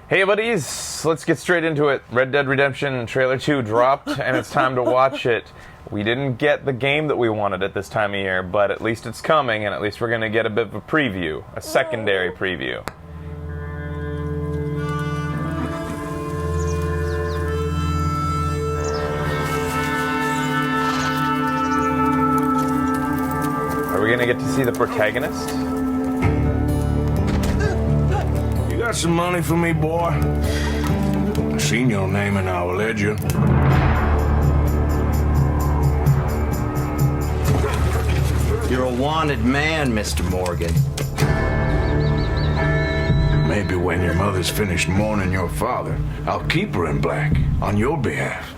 Hey buddies, let's get straight into it. Red Dead Redemption Trailer 2 dropped, and it's time to watch it. We didn't get the game that we wanted at this time of year, but at least it's coming, and at least we're going to get a bit of a preview, a secondary preview. Are we going to get to see the protagonist? Got some money for me, boy? I seen your name in our ledger. You're a wanted man, Mr. Morgan. Maybe when your mother's finished mourning your father, I'll keep her in black on your behalf.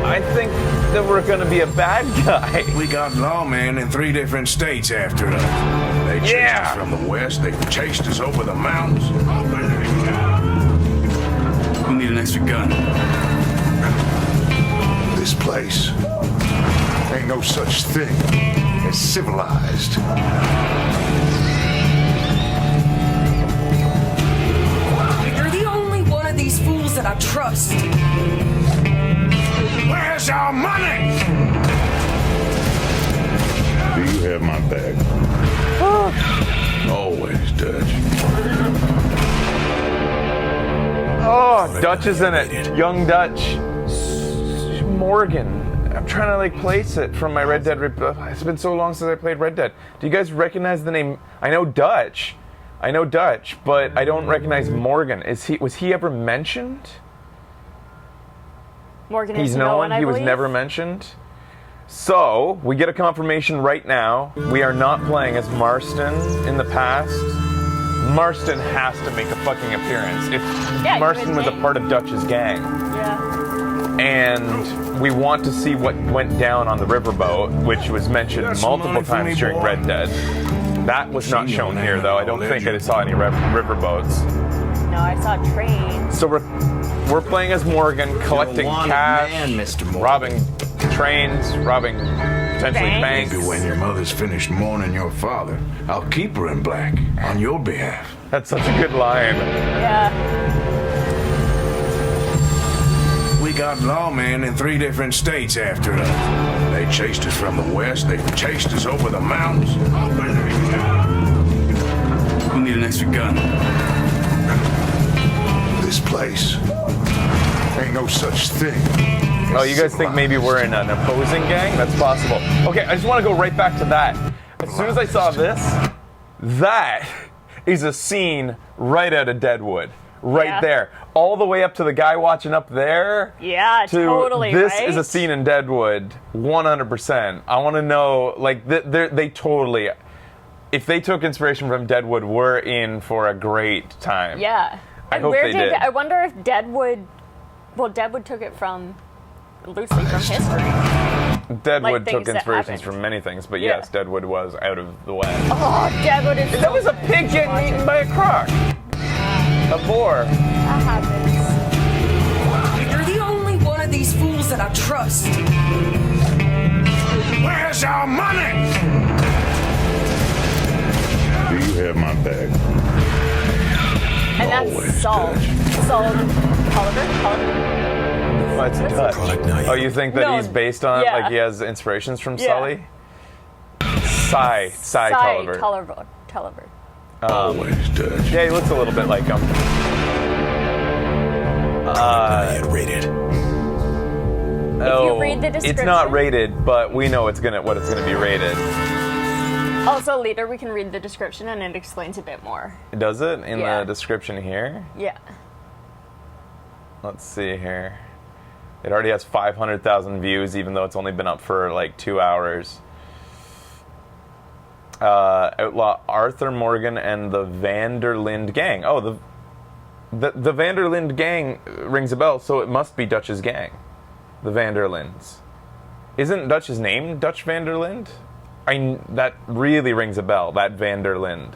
I think that we're going to be a bad guy. We got lawmen in 3 different states after us. They chased us from the west, they chased us over the mountains. We'll need an extra gun. This place ain't no such thing as civilized. You're the only one of these fools that I trust. Where's our money? Do you have my bag? Always, Dutch. Oh, Dutch is in it. Young Dutch. Morgan. I'm trying to place it from my Red Dead. It's been so long since I played Red Dead. Do you guys recognize the name? I know Dutch, but I don't recognize Morgan. Was he ever mentioned? Morgan He's is no no one. one, I He was believe. never mentioned. So we get a confirmation right now. We are not playing as Marston in the past. Marston has to make a fucking appearance. If Yeah, Marston you would was a think. part of Dutch's gang. Yeah. And we want to see what went down on the riverboat, which was mentioned Got some multiple money for times me, during boy? Red Dead. That was not Seen your shown name here, in though. I our don't think I ledger. saw any riverboats. No, I saw trains. So we're playing as Morgan, collecting You're a wanted cash, man, Mr. Morgan. robbing trains, robbing potentially Banks. banks. Maybe when your mother's finished mourning your father, I'll keep her in black on your behalf. That's such a good line. Yeah. We got lawmen in 3 different states after us. They chased us from the west, they chased us over the mountains. We'll need an extra gun. This place ain't no such thing. Oh, you guys think maybe we're in an opposing gang? That's possible. Okay, I just want to go right back to that. As soon as I saw this, that is a scene right out of Deadwood. Right Yeah. there. All the way up to the guy watching up there. Yeah, To totally, this right? is a scene in Deadwood, 100%. I want to know, they totally, if they took inspiration from Deadwood, we're in for a great time. Yeah. I And hope where they did. I wonder if Deadwood took it from, loosely from history. Deadwood things took that inspirations happened. from many things, but Yeah. yes, Deadwood was out of the way. Oh, Deadwood is That was a pig getting eaten by a croc. A boar. That happens. You're the only one of these fools that I trust. Where's our money? Do you have my bag? And that's Always, Saul. Dutch. Saul Tolliver? What's Dutch? Product now. Oh, you think that No, he's based on, yeah. he has inspirations from Yeah. Sully? Cy Tolliver. Tolliver. Always, Dutch. Yeah, he looks a little bit like him. Not yet rated. Oh, read the it's not description- rated, but we know what it's gonna be rated. Also, later we can read the description and it explains a bit more. Does it in Yeah. the description here? Yeah. Let's see here. It already has 500,000 views, even though it's only been up for 2 hours. Outlaw Arthur Morgan and the Vanderlind Gang. Oh, the Vanderlind Gang rings a bell, so it must be Dutch's gang. The Vanderlinds. Isn't Dutch's name Dutch Vanderlind? That really rings a bell, that Vanderlind.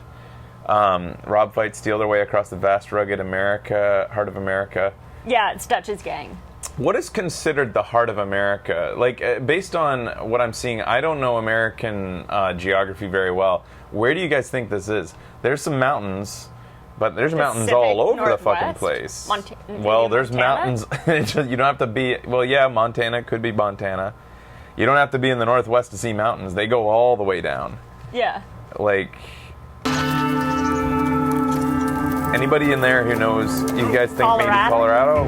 Rob, fight, steal their way across the vast, rugged heart of America. Yeah, it's Dutch's gang. What is considered the heart of America? Based on what I'm seeing, I don't know American geography very well. Where do you guys think this is? There's some mountains. But there's mountains Pacific all over the fucking Northwest? place. Maybe Well, there's Montana? mountains. You don't have to be. Well, yeah, Montana could be Montana. You don't have to be in the Northwest to see mountains. They go all the way down. Yeah. Like, anybody in there who knows, you guys think maybe Colorado?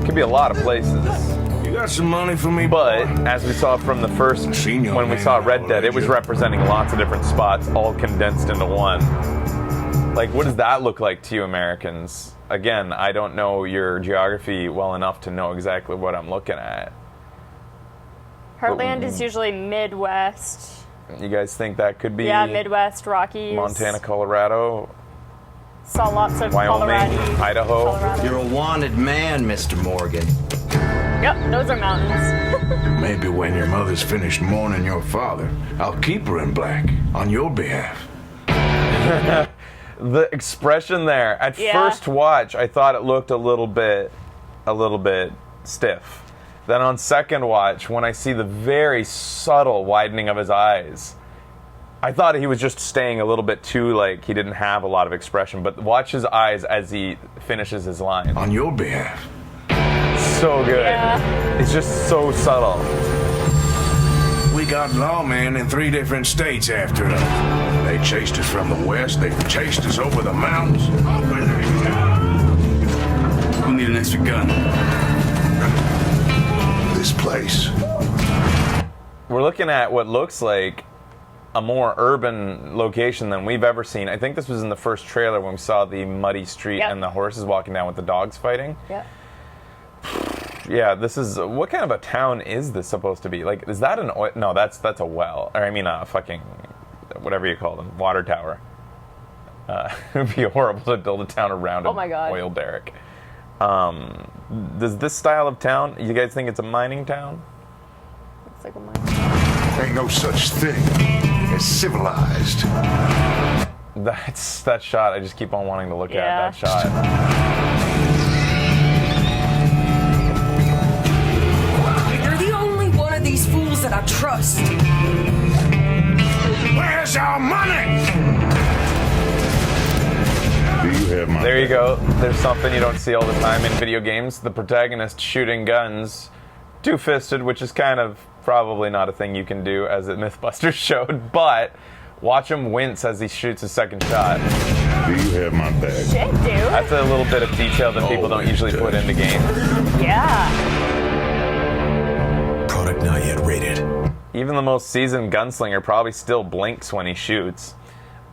It could be a lot of places. You got some money for me, But boy? as we saw from the first, Seen you, when we man. saw Red Dead, it was Legit. representing lots of different spots, all condensed into one. Like, what does that look like to you Americans? Again, I don't know your geography well enough to know exactly what I'm looking at. Heartland is usually Midwest. You guys think that could be Yeah, Midwest, Rockies. Montana, Colorado, Saw lots of Wyoming, Colorado. Idaho? Colorado. You're a wanted man, Mr. Morgan. Yep, those are mountains. Maybe when your mother's finished mourning your father, I'll keep her in black on your behalf. The expression there at Yeah. first watch, I thought it looked a little bit stiff. Then on second watch, when I see the very subtle widening of his eyes, I thought he was just staying a little bit too, like, he didn't have a lot of expression. But watch his eyes as he finishes his line. On your behalf. So good. Yeah. It's just so subtle. We got lawmen in 3 different states after us. They chased us from the west. They chased us over the mountains. We'll need an extra gun. This place. We're looking at what looks like a more urban location than we've ever seen. I think this was in the first trailer when we saw the muddy street Yep. and the horses walking down with the dogs fighting. Yep. Yeah, this is, what kind of a town is this supposed to be? Like, is that an oil? No, that's a well. Or I mean, a fucking, whatever you call them, water tower. It would be horrible to build a town around Oh an my God. oil derrick. Does this style of town, you guys think it's a mining town? It's like a mine. Ain't no such thing as civilized. That's that shot. I just keep on wanting to look Yeah. at that shot. You're the only one of these fools that I trust. Where's our money? Do you have my There you go. There's something you don't see all the time in video games. The protagonist shooting guns, two-fisted, which is kind of probably not a thing you can do, as Mythbusters showed, but watch him wince as he shoots his second shot. Do you have my bag? Shit, dude. That's a little bit of detail that people don't usually put into games. Yeah. Product not yet rated. Even the most seasoned gunslinger probably still blinks when he shoots.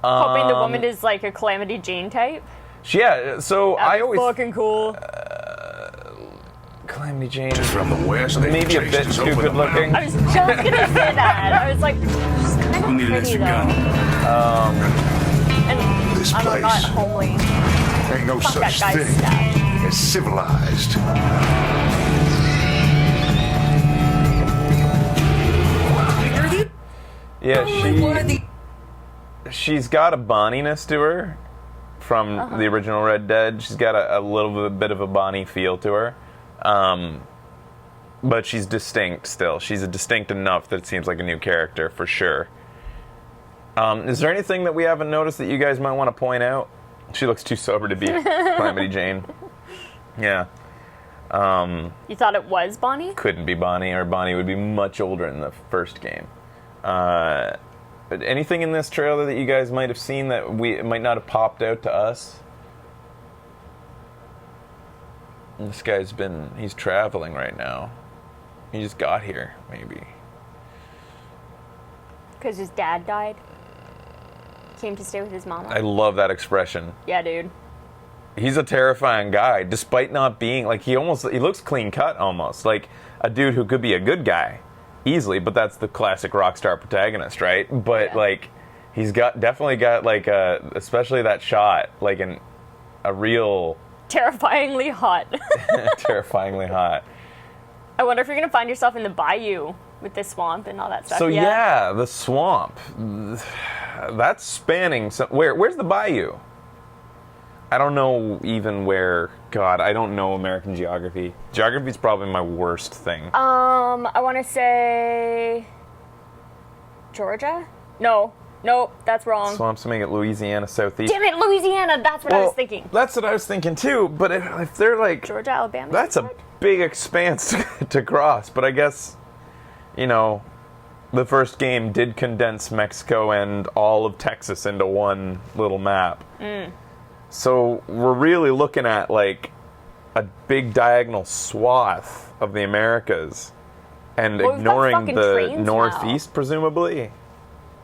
Hoping the woman is like a Calamity Jane type. Yeah, so I That'd be always... fucking cool. Calamity Jane, From the west. They maybe a chased bit us too over the good looking. I was just gonna say that. I was like, she's kind of We'll need an pretty extra though. gun. And This I don't know, not place. homely. Ain't no Fuck that such guy's thing stash. as civilized. You're the Yeah, only one of she... the. She's got a Bonnie-ness to her from the original Red Dead. She's got a little bit of a Bonnie feel to her. But she's distinct still. She's distinct enough that it seems like a new character for sure. Is there anything that we haven't noticed that you guys might want to point out? She looks too sober to be Calamity Jane. Yeah. You thought it was Bonnie? Couldn't be Bonnie, or Bonnie would be much older in the first game. But anything in this trailer that you guys might have seen that we might not have popped out to us? This guy's he's traveling right now. He just got here, maybe. Because his dad died. Came to stay with his mama. I love that expression. Yeah, dude. He's a terrifying guy, despite not being, like, he looks clean cut almost. Like a dude who could be a good guy easily, but that's the classic rock star protagonist, right? But, Yeah. like, he's definitely got, like, especially that shot, like, a real Terrifyingly hot. terrifyingly hot. I wonder if you're gonna find yourself in the bayou with the swamp and all that stuff. So yeah, the swamp. That's spanning where's the bayou? I don't know even where. God, I don't know American geography. Geography's probably my worst thing. I want to say Georgia. No, Nope, that's wrong. Swamps make it Louisiana southeast. Damn it, Louisiana! That's what I was thinking. That's what I was thinking too. But if they're like Georgia, Alabama. that's a big expanse to cross. But I guess, the first game did condense Mexico and all of Texas into one little map. So we're really looking at like a big diagonal swath of the Americas and Well, we've got ignoring fucking the trains northeast, presumably.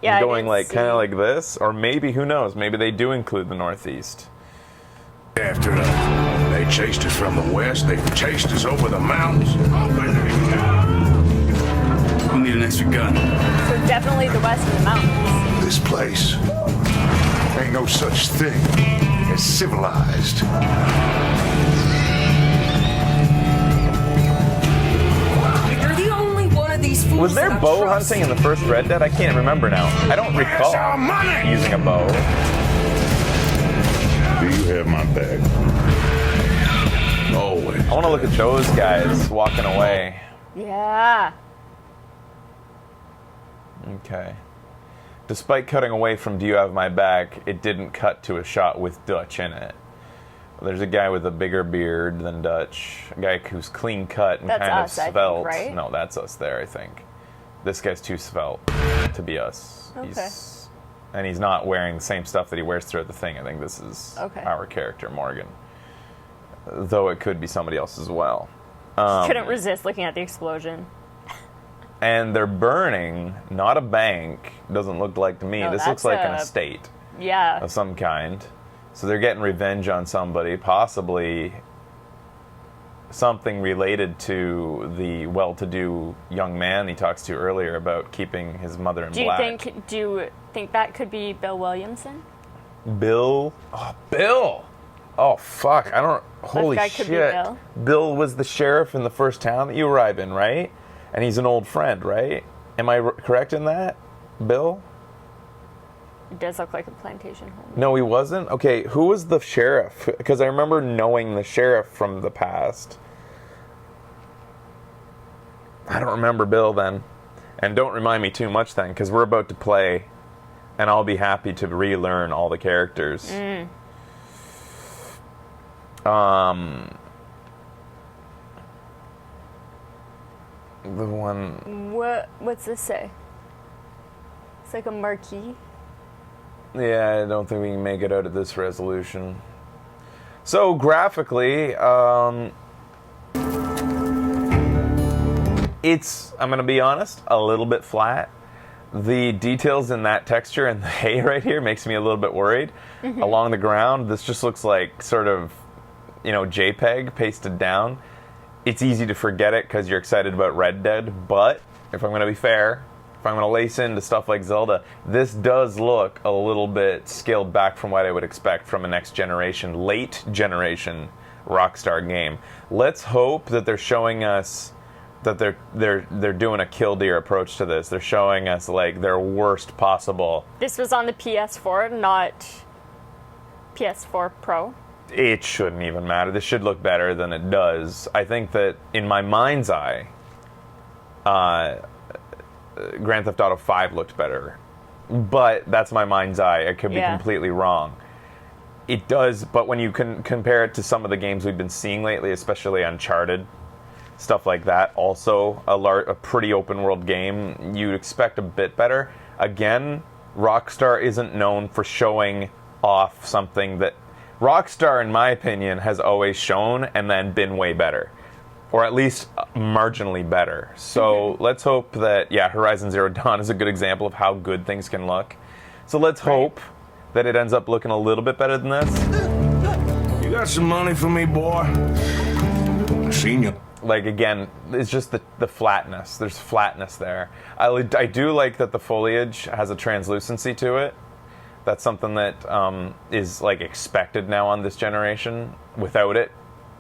Yeah, I Going didn't like see. kind of like this, or maybe, who knows, maybe they do include the northeast. After us. They chased us from the west. They chased us over the mountains. We'll need an extra gun. So definitely the west of the mountains. This place ain't no such thing as civilized. You're the only one of these fools. Was there that I bow trust. hunting in the first Red Dead? I can't remember now. I don't recall our money? using a bow. Do you have my bag? Always. I want to look at those guys walking away. Yeah. Okay. Despite cutting away from Do You Have My Back, it didn't cut to a shot with Dutch in it. There's a guy with a bigger beard than Dutch. A guy who's clean cut and That's kind us, I of think, svelte. right? No, that's us there, I think. This guy's too svelte to be us. Okay. And he's not wearing the same stuff that he wears throughout the thing. I think this is Okay. our character, Morgan. Though it could be somebody else as well. Couldn't resist looking at the explosion. And they're burning, not a bank. Doesn't look like to me. No, This looks that's like an a- estate Yeah. of some kind. So they're getting revenge on somebody, possibly something related to the well-to-do young man he talks to earlier about keeping his mother in Do you black. think that could be Bill Williamson? Bill? Oh, Bill! Oh, fuck. I don't... Holy guy could be shit. Bill. Bill was the sheriff in the first town that you arrive in, right? And he's an old friend, right? Am I correct in that? Bill? It does look like a plantation home. No, he wasn't? Okay, who was the sheriff? Because I remember knowing the sheriff from the past. I don't remember Bill then. And don't remind me too much then, because we're about to play, and I'll be happy to relearn all the characters. The one... What's this say? It's like a marquee. Yeah, I don't think we can make it out of this resolution. So, graphically, it's, I'm going to be honest, a little bit flat. The details in that texture and the hay right here makes me a little bit worried. Along the ground, this just looks like sort of, JPEG pasted down. It's easy to forget it because you're excited about Red Dead, but if I'm going to be fair, if I'm going to lace into stuff like Zelda, this does look a little bit scaled back from what I would expect from a next generation, late generation Rockstar game. Let's hope that they're showing us that they're doing a kill deer approach to this. They're showing us like their worst possible. This was on the PS4, not PS4 Pro. It shouldn't even matter. This should look better than it does. I think that in my mind's eye, Grand Theft Auto 5 looked better. But that's my mind's eye. I could be Yeah. completely wrong. It does, but when you can compare it to some of the games we've been seeing lately, especially Uncharted, stuff like that, also a pretty open world game, you'd expect a bit better. Again, Rockstar isn't known for showing off something that... Rockstar, in my opinion, has always shown and then been way better. Or at least marginally better. So let's hope that, Horizon Zero Dawn is a good example of how good things can look. So let's hope that it ends up looking a little bit better than this. You got some money for me, boy? I seen you. Like, again, it's just the flatness. There's flatness there. I do like that the foliage has a translucency to it. That's something that is like expected now on this generation. Without it,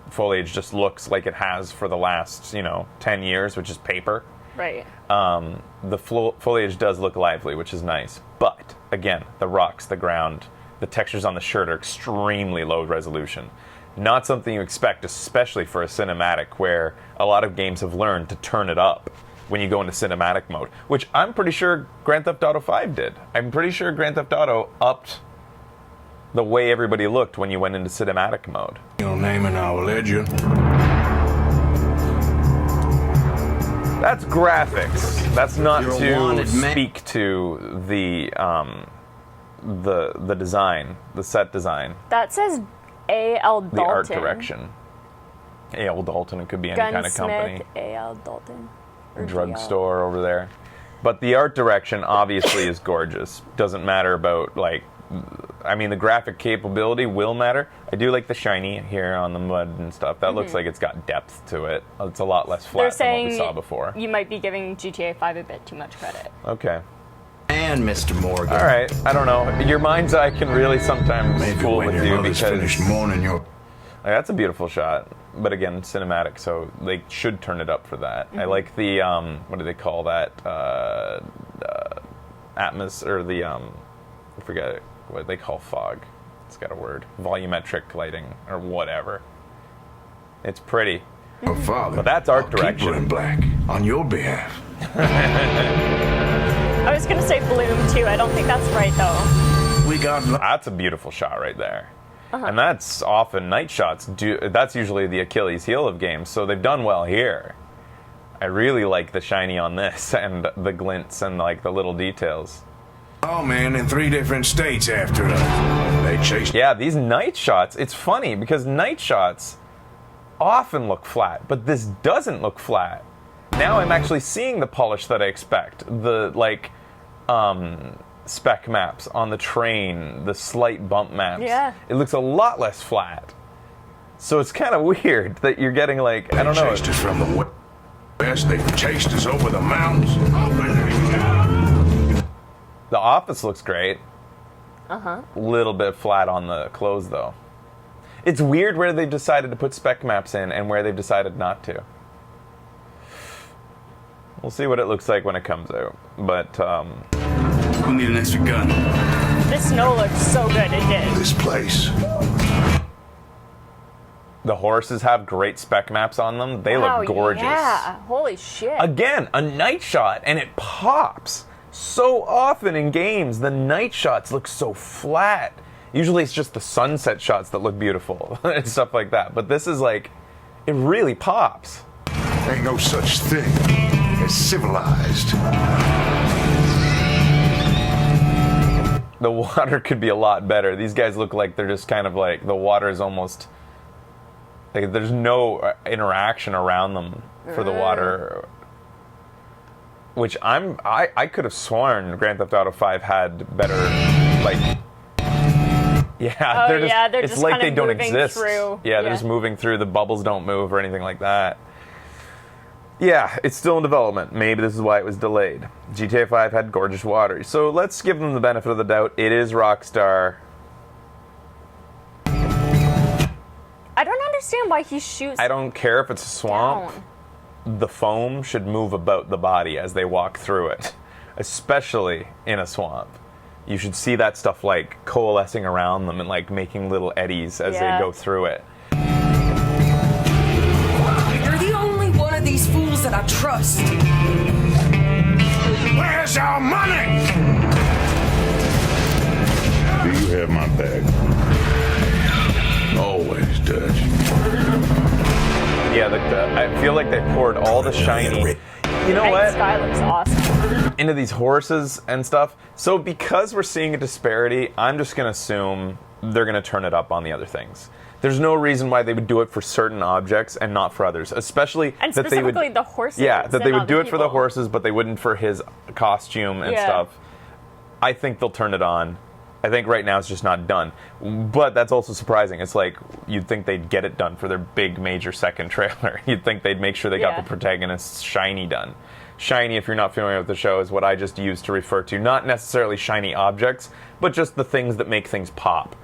foliage just looks like it has for the last 10 years, which is paper. Right. The foliage does look lively, which is nice. But again, the rocks, the ground, the textures on the shirt are extremely low resolution. Not something you expect, especially for a cinematic, where a lot of games have learned to turn it up when you go into cinematic mode, which I'm pretty sure Grand Theft Auto 5 did. I'm pretty sure Grand Theft Auto upped the way everybody looked when you went into cinematic mode. Your name in our ledger. That's graphics. That's not You're a to wanted man. speak to the design, the set design, That says A.L. Dalton. the art direction. A.L. Dalton, it could be any kind of company. Gunsmith, A.L. Dalton. Or Drugstore over there. But the art direction obviously is gorgeous. Doesn't matter about, like, I mean, the graphic capability will matter. I do like the shiny here on the mud and stuff. That looks like it's got depth to it. It's a lot less They're flat than what we saying saw before. you might be giving GTA 5 a bit too much credit. Okay. And Mr. Morgan. All right. I don't know. Your mind's eye can really sometimes Maybe fool when with your you mother's because finished mourning your... like, that's a beautiful shot. But again, cinematic, so they should turn it up for that. I like the what do they call that? Atmosphere, or the I forget what they call fog. It's got a word. Volumetric lighting or whatever. It's pretty. father. But that's art I'll keep direction. her in black on your behalf. I was gonna say Bloom too. I don't think that's right though. We got... That's a beautiful shot right there. And that's often night shots. That's usually the Achilles heel of games, so they've done well here. I really like the shiny on this and the glints and like the little details. Oh, man, in 3 different states after us. They chased... Yeah, these night shots, it's funny because night shots often look flat, but this doesn't look flat. Now I'm actually seeing the polish that I expect. The, like, spec maps on the train, the slight bump maps. Yeah. It looks a lot less flat. So it's kind of weird that you're getting, like, I don't know. Chased us from the west. They chased us over the mountains. The office looks great. Little bit flat on the clothes, though. It's weird where they've decided to put spec maps in and where they've decided not to. We'll see what it looks like when it comes out. But, We'll need an extra gun. This snow looks so good. It did. This place. the horses have great spec maps on them. They Wow, look gorgeous. Yeah. Holy shit. Again, a night shot, and it pops. So often in games, the night shots look so flat. Usually it's just the sunset shots that look beautiful and stuff like that. But this is like, it really pops. Ain't no such thing as civilized. The water could be a lot better. These guys look like they're just kind of like, the water is almost, like there's no interaction around them for the water. Which I could have sworn Grand Theft Auto 5 had better, like, yeah, Oh, yeah, they're it's just like kind they of don't moving exist. through. Yeah, they're Yeah. just moving through. The bubbles don't move or anything like that. Yeah, it's still in development. Maybe this is why it was delayed. GTA 5 had gorgeous water. So let's give them the benefit of the doubt. It is Rockstar. I don't understand why he shoots I don't care if it's a swamp. down. The foam should move about the body as they walk through it, especially in a swamp. You should see that stuff like coalescing around them and like making little eddies as Yeah. they go through it. You're the only one of these fools that I trust. Where's our money? Do you have my bag? Always, Dutch. Yeah, I feel like they poured all the shiny. You know Night what? Sky looks awesome. Into these horses and stuff. So because we're seeing a disparity, I'm just going to assume they're going to turn it up on the other things. There's no reason why they would do it for certain objects and not for others, especially And that they would. specifically the horses. Yeah, that they and would do other it for the people. horses, but they wouldn't for his costume and Yeah. stuff. I think they'll turn it on. I think right now it's just not done. But that's also surprising. It's like you'd think they'd get it done for their big major second trailer. You'd think they'd make sure they got Yeah. the protagonist's shiny done. Shiny, if you're not familiar with the show, is what I just use to refer to not necessarily shiny objects, but just the things that make things pop.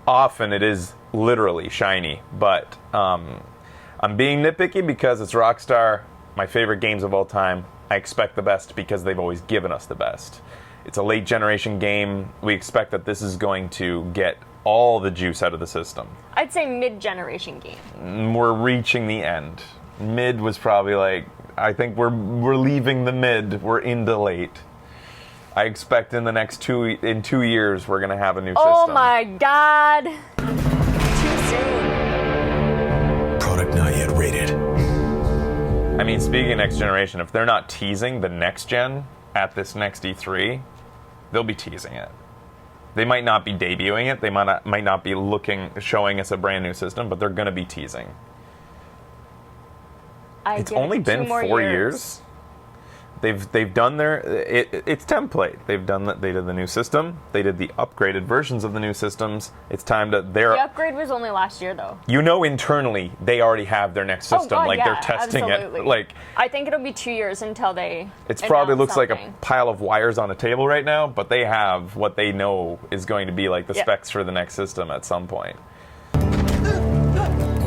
Often it is literally shiny, but I'm being nitpicky because it's Rockstar, my favorite games of all time. I expect the best because they've always given us the best. It's a late generation game. We expect that this is going to get all the juice out of the system. I'd say mid-generation game. We're reaching the end. Mid was probably like I think we're leaving the mid. We're into late. I expect in the next 2 years we're gonna have a new system. Oh my God! Too soon. Product not yet rated. I mean, speaking of next generation, if they're not teasing the next gen at this next E3, they'll be teasing it. They might not be debuting it. They might not be showing us a brand new system, but they're gonna be teasing. It's only been 4 years. They've done it's template. They did the new system. They did the upgraded versions of the new systems. It's time to The upgrade was only last year, though. Internally they already have their next system. Oh, God, yeah, they're testing absolutely. it. Like I think it'll be 2 years until they. it's probably looks like a something. pile of wires on a table right now, but they have what they know is going to be like the Yeah. specs for the next system at some point.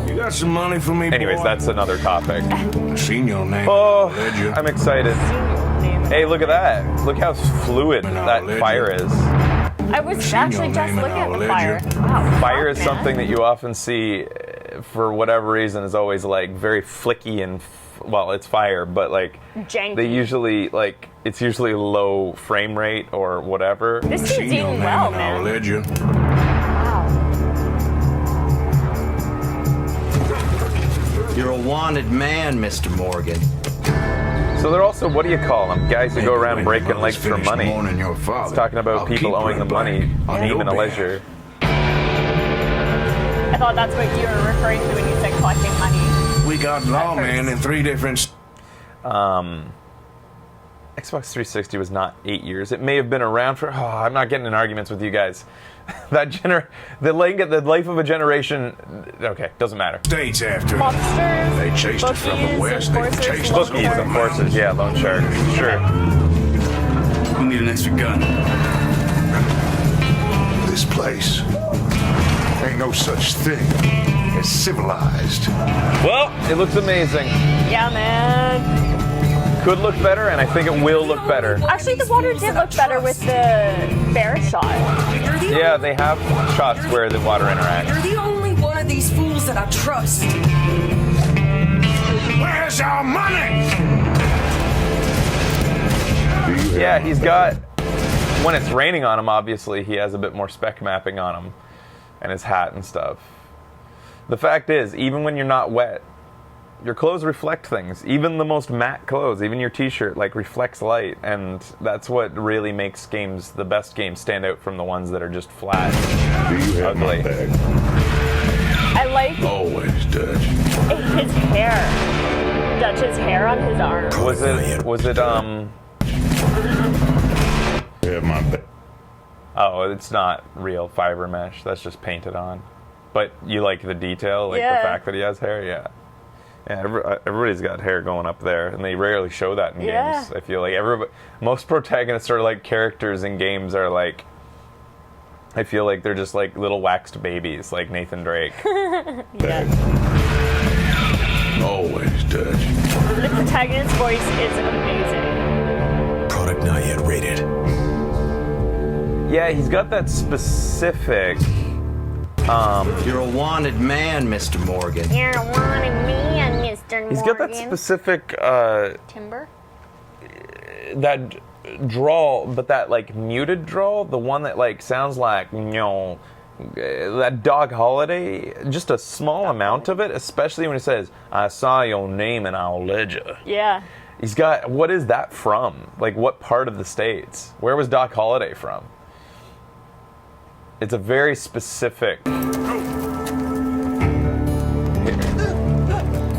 You got some money for me, Anyways, boy? that's another topic. I seen your name. Oh, Ledger. I'm excited. Hey, look at that. Look how fluid that fire is. I was actually your just name looking and at I'll the ledger. fire. Wow. Fire is fuck, man. something that you often see, for whatever reason, is always like very flicky and well, it's fire, but like Janky. they usually like it's usually low frame rate or whatever. This Seen dude's your eating name well, and I'll man. ledger. Wow. You're a wanted man, Mr. Morgan. So they're also, what do you call them? Guys who go around breaking legs for money. It's Talking about people owing them money, even a leisure. I thought that's what you were referring to when you said collecting money. We got lawmen in 3 different. Xbox 360 was not 8 years. It may have been around for. Oh, I'm not getting in arguments with you guys. The life of a generation. Okay, doesn't matter. States after. Monsters. They chased us from the bookies, west. They enforcers, chased us loan over Bookies, the sharks. enforcers, yeah, loan sharks, sure. We need an extra gun. This place ain't no such thing as civilized. Well, it looks amazing. Yeah, man. Could look better, and I think it will look better. Actually, the water did look better with the bear shot. You're the Yeah, only, they have shots where the water interacts. you're the only one of these fools that I trust. Where's our money? Yeah, he's got. When it's raining on him, obviously, he has a bit more spec mapping on him, and his hat and stuff. The fact is, even when you're not wet, your clothes reflect things. Even the most matte clothes, even your t-shirt, like reflects light, and that's what really makes games, the best games, stand out from the ones that are just flat, ugly. I like Always, Dutch. his hair. Dutch's hair on his arm. Was it Yeah, my bad. Oh, it's not real fiber mesh. That's just painted on. But you like the detail, like Yeah. the fact that he has hair, yeah. Yeah, everybody's got hair going up there, and they rarely show that in Yeah. games. I feel like most protagonists are like characters in games are like. I feel like they're just like little waxed babies, like Nathan Drake. Yeah. Always, Dutch. The protagonist's voice is amazing. Product not yet rated. Yeah, he's got that specific. You're a wanted man, Mr. Morgan. You're wanting me and Mr. Morgan. He's got that specific. Timber? That drawl, but that like muted drawl, the one that like sounds like that Dog Holiday, just a small amount of it, especially when he says, "I saw your name and I'll ledger." Yeah. He's got, what is that from? Like what part of the States? Where was Doc Holiday from? It's a very specific.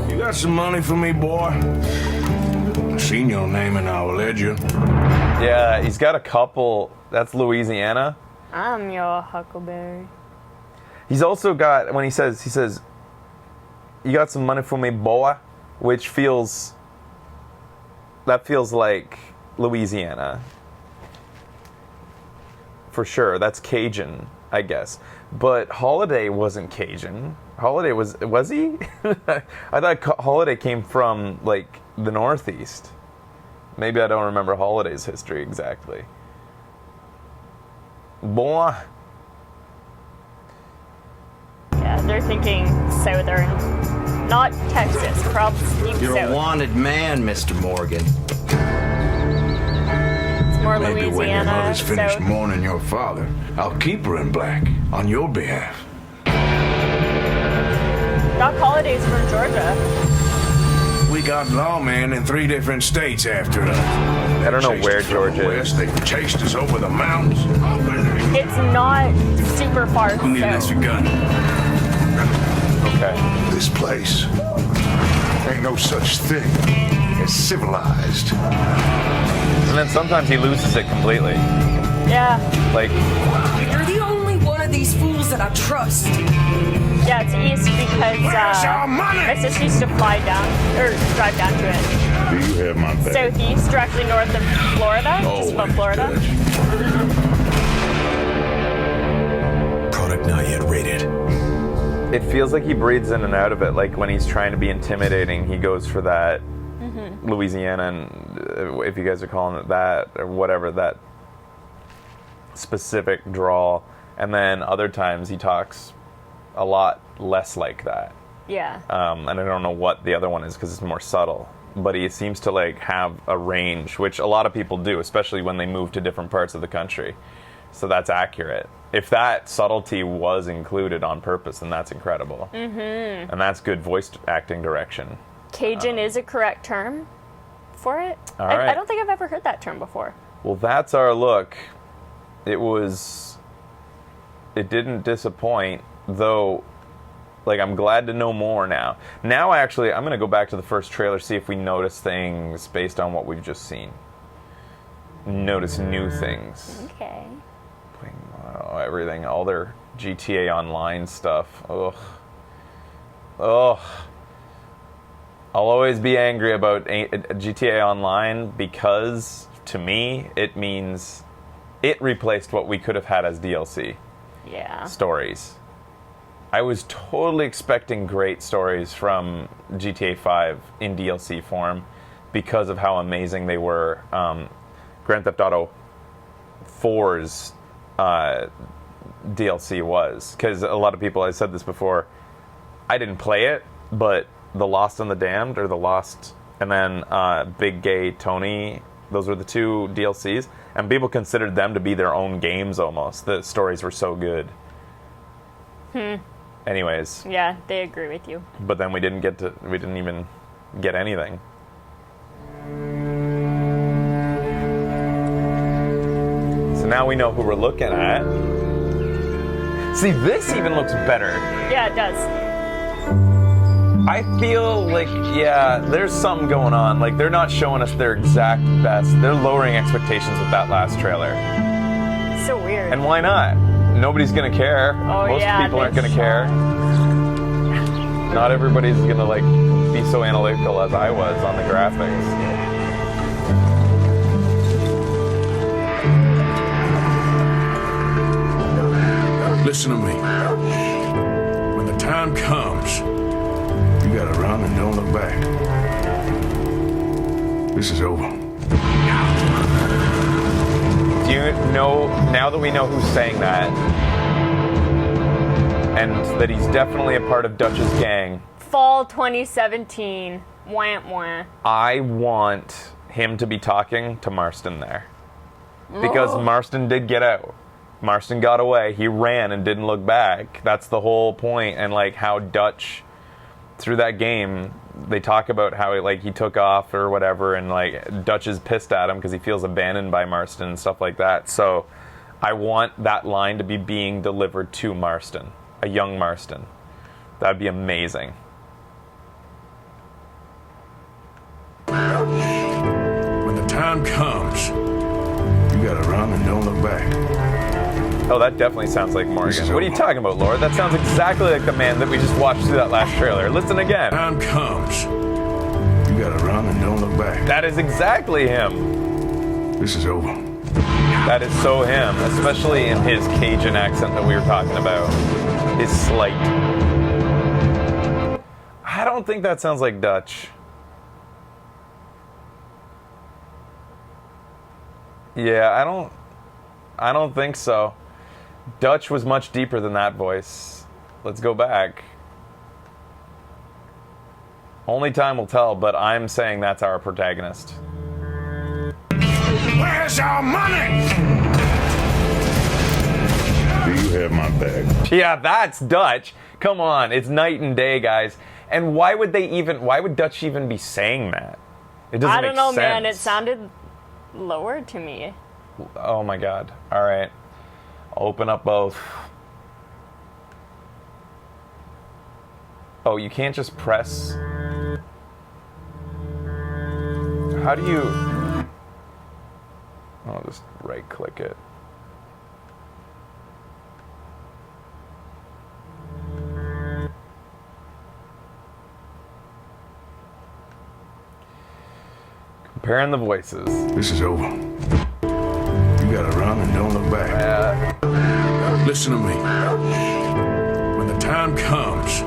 You got some money for me, boy? I seen your name in our ledger. Yeah, he's got a couple. That's Louisiana. I'm your Huckleberry. He's also got, when he says, "You got some money for me, boy," which feels like Louisiana. For sure, that's Cajun, I guess. But Holiday wasn't Cajun. Holiday was he? I thought Holiday came from like the Northeast. Maybe I don't remember Holiday's history exactly. Boy. Yeah, they're thinking southern. Not Texas. Perhaps deep You're a south. wanted man, Mr. Morgan. It's more Maybe when your Louisiana. mother's finished South. mourning your father, I'll keep her in black on your behalf. Doc Holliday's from Georgia. We got lawmen in 3 different states after us. I don't know where Georgia is. They chased us over the mountains. It's not super far We'll need an south. extra gun. Okay. This place ain't no such thing as civilized. And then sometimes he loses it completely. Yeah. Like, You're the only one of these fools that I trust. Yeah, it's east because Where's our money? my sister used to fly down, or drive down to it. Do you have my back? Southeast, directly north of Florida, just above Florida. Product not yet rated. it feels like he breathes in and out of it. Like when he's trying to be intimidating, he goes for that Louisiana, and if you guys are calling it that or whatever, that specific drawl. And then other times he talks a lot less like that. Yeah. And I don't know what the other one is because it's more subtle. But he seems to like have a range, which a lot of people do, especially when they move to different parts of the country. So that's accurate. If that subtlety was included on purpose, then that's incredible. Mm-hmm. And that's good voice acting direction. Cajun is a correct term for it. All I right. don't think I've ever heard that term before. Well, that's our look. It didn't disappoint, though. Like, I'm glad to know more now. Now, actually, I'm going to go back to the first trailer, see if we notice things based on what we've just seen. Notice new things. Okay. Everything, all their GTA Online stuff. Ugh. Ugh. I'll always be angry about GTA Online because, to me, it means it replaced what we could have had as DLC Yeah. stories. I was totally expecting great stories from GTA 5 in DLC form because of how amazing they were. Grand Theft Auto 4's DLC was. Because a lot of people, I said this before, I didn't play it, but The Lost and the Damned, or The Lost, and then Big Gay Tony, those were the two DLCs, and people considered them to be their own games almost. The stories were so good. Anyways, Yeah, they agree with you. but then we didn't even get anything. So now we know who we're looking at. See, this even looks better. Yeah, it does. I feel like, yeah, there's something going on. Like, they're not showing us their exact best. They're lowering expectations with that last trailer. So weird. And why not? Nobody's gonna care. Oh, Most yeah, people aren't they gonna care. Not everybody's gonna like be so analytical as I was on the graphics. Listen to me. When the time comes, you gotta run and don't look back. This is over. Do you know, now that we know who's saying that, and that he's definitely a part of Dutch's gang, Fall 2017. Wah, wah. I want him to be talking to Marston there. Because Marston did get out. Marston got away. He ran and didn't look back. That's the whole point. And like how Dutch, through that game, they talk about how he took off or whatever, and like Dutch is pissed at him because he feels abandoned by Marston and stuff like that. So I want that line to be being delivered to Marston, a young Marston. That'd be amazing. When the time comes, you gotta run and don't look back. Oh, that definitely sounds like This Morgan. is What are you over. talking about, Laura? That sounds exactly like the man that we just watched through that last trailer. Listen again. Time comes, you gotta run and don't look back. That is exactly him. This is over. That is so him, especially in his Cajun accent that we were talking about. His slight. I don't think that sounds like Dutch. Yeah, I don't think so. Dutch was much deeper than that voice. Let's go back. Only time will tell, but I'm saying that's our protagonist. Where's our money? Do you have my bag? Yeah, that's Dutch. Come on, it's night and day, guys. And why would Dutch even be saying that? It doesn't I don't make know, sense. man. It sounded lower to me. Oh my god. All right. Open up both. Oh, you can't just press. How do you... I'll just right click it. Comparing the voices. This is over. You gotta run and don't look back. Listen to me. When the time comes,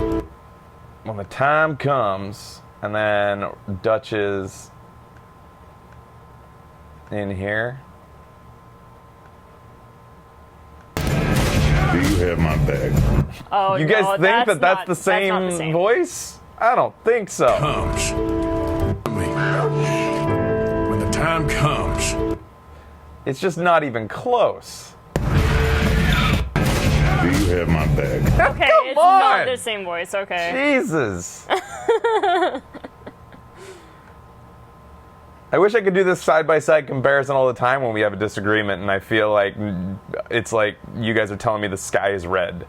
When the time comes, and then Dutch is in here. Do you have my bag? Oh, You guys no, think that that's not- the same, not the same voice? I don't think so. comes. Me. When the time comes, It's just not even close. Do you have my bag? Okay, it's on! not the same voice. Okay. Jesus. I wish I could do this side-by-side comparison all the time when we have a disagreement, and I feel like it's like you guys are telling me the sky is red.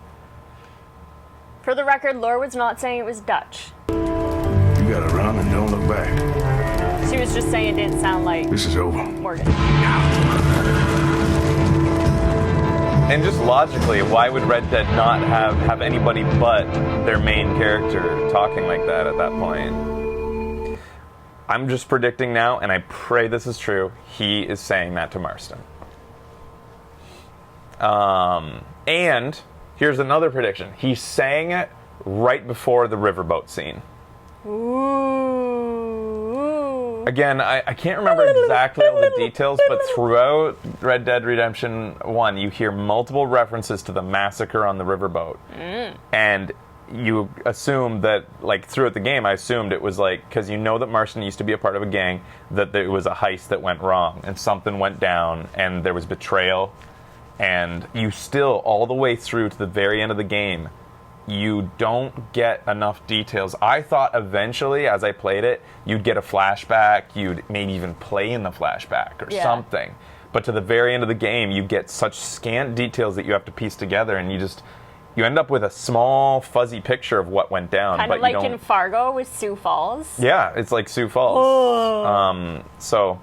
For the record, Laura was not saying it was Dutch. you gotta run and don't look back. She was just saying it didn't sound like This is over. Morgan. And just logically, why would Red Dead not have anybody but their main character talking like that at that point? I'm just predicting now, and I pray this is true, he is saying that to Marston. And here's another prediction. He's saying it right before the riverboat scene. Ooh. Again, I can't remember exactly all the details, but throughout Red Dead Redemption 1, you hear multiple references to the massacre on the riverboat. And you assume that, like, throughout the game, I assumed it was like, because you know that Marston used to be a part of a gang, that there was a heist that went wrong, and something went down, and there was betrayal, and you still, all the way through to the very end of the game, you don't get enough details. I thought eventually, as I played it, you'd get a flashback, you'd maybe even play in the flashback or something. But to the very end of the game, you get such scant details that you have to piece together, and you end up with a small, fuzzy picture of what went down. Kind but of like you don't... in Fargo with Sioux Falls. Yeah, it's like Sioux Falls. So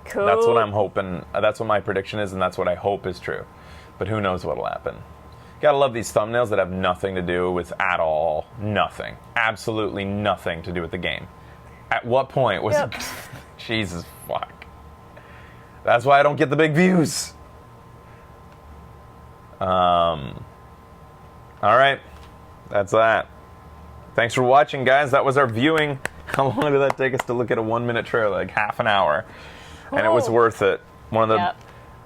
Cool. that's what I'm hoping. That's what my prediction is, and that's what I hope is true. But who knows what'll happen. Gotta love these thumbnails that have nothing to do with at all. Nothing. Absolutely nothing to do with the game. At what point was Yep. Jesus fuck. That's why I don't get the big views. Alright. That's that. Thanks for watching, guys. That was our viewing. How long did that take us to look at a 1-minute trailer? Like half an hour. And it was Cool. worth it. One of the Yep.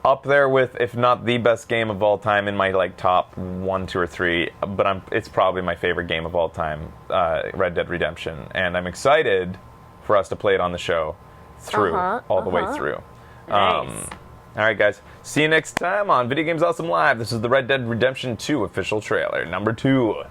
up there with, if not the best game of all time, in my like top 1, 2, or 3. But it's probably my favorite game of all time, Red Dead Redemption, and I'm excited for us to play it on the show through all the way through. Nice. All right, guys. See you next time on Video Games Awesome Live. This is the Red Dead Redemption 2 official trailer, number 2.